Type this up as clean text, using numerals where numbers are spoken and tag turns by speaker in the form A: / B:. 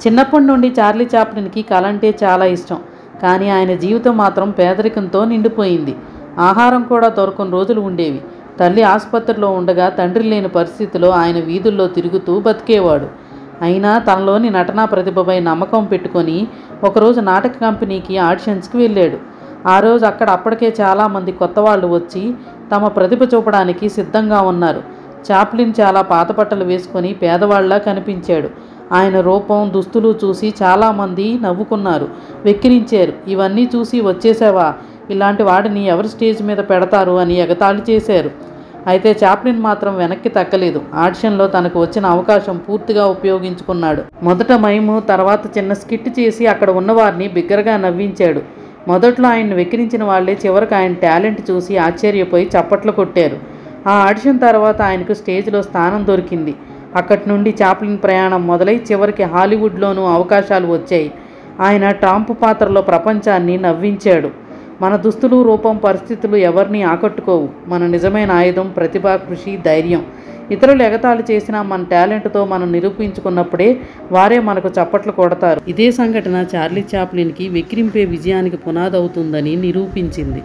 A: చిన్నప్పటి నుండి చార్లీ చాప్లిన్కి కళ అంటే చాలా ఇష్టం. కానీ ఆయన జీవితం మాత్రం పేదరికంతో నిండిపోయింది. ఆహారం కూడా దొరకని రోజులు ఉండేవి. తల్లి ఆసుపత్రిలో ఉండగా తండ్రి లేని పరిస్థితిలో ఆయన వీధుల్లో తిరుగుతూ బతికేవాడు. అయినా తనలోని నటనా ప్రతిభపై నమ్మకం పెట్టుకొని ఒకరోజు నాటక కంపెనీకి ఆడిషన్స్కి వెళ్ళాడు. ఆ రోజు అప్పటికే చాలామంది కొత్త వాళ్ళు వచ్చి తమ ప్రతిభ చూపడానికి సిద్ధంగా ఉన్నారు. చాప్లిన్ చాలా పాత బట్టలు వేసుకొని పేదవాళ్లా కనిపించాడు. ఆయన రూపం, దుస్తులు చూసి చాలామంది నవ్వుకున్నారు, వెక్కిరించారు. ఇవన్నీ చూసి వచ్చేసావా, ఇలాంటి వాడిని ఎవరు స్టేజ్ మీద పెడతారు అని ఎగతాళి చేశారు. అయితే చాప్లిన్ మాత్రం వెనక్కి తగ్గలేదు. ఆడిషన్లో తనకు వచ్చిన అవకాశం పూర్తిగా ఉపయోగించుకున్నాడు. మొదట మైము, తర్వాత చిన్న స్కిట్ చేసి అక్కడ ఉన్నవారిని బిగ్గరగా నవ్వించాడు. మొదట్లో ఆయన్ని వెక్కిరించిన వాళ్లే చివరికి ఆయన టాలెంట్ చూసి ఆశ్చర్యపోయి చప్పట్లు కొట్టారు. ఆ ఆడిషన్ తర్వాత ఆయనకు స్టేజ్లో స్థానం దొరికింది. అక్కడి నుండి చాప్లిన్ ప్రయాణం మొదలై చివరికి హాలీవుడ్లోనూ అవకాశాలు వచ్చాయి. ఆయన ట్రంప్ పాత్రలో ప్రపంచాన్ని నవ్వించాడు. మన దుస్తులు, రూపం, పరిస్థితులు ఎవరిని ఆకట్టుకోవు. మన నిజమైన ఆయుధం ప్రతిభ, కృషి, ధైర్యం. ఇతరులు ఎగతాళి చేసినా మన టాలెంట్తో మనం నిరూపించుకున్నప్పుడే వారే మనకు చప్పట్లు కొడతారు. ఇదే సంఘటన చార్లీ చాప్లిన్కి వెక్కిరింపే విజయానికి పునాదవుతుందని నిరూపించింది.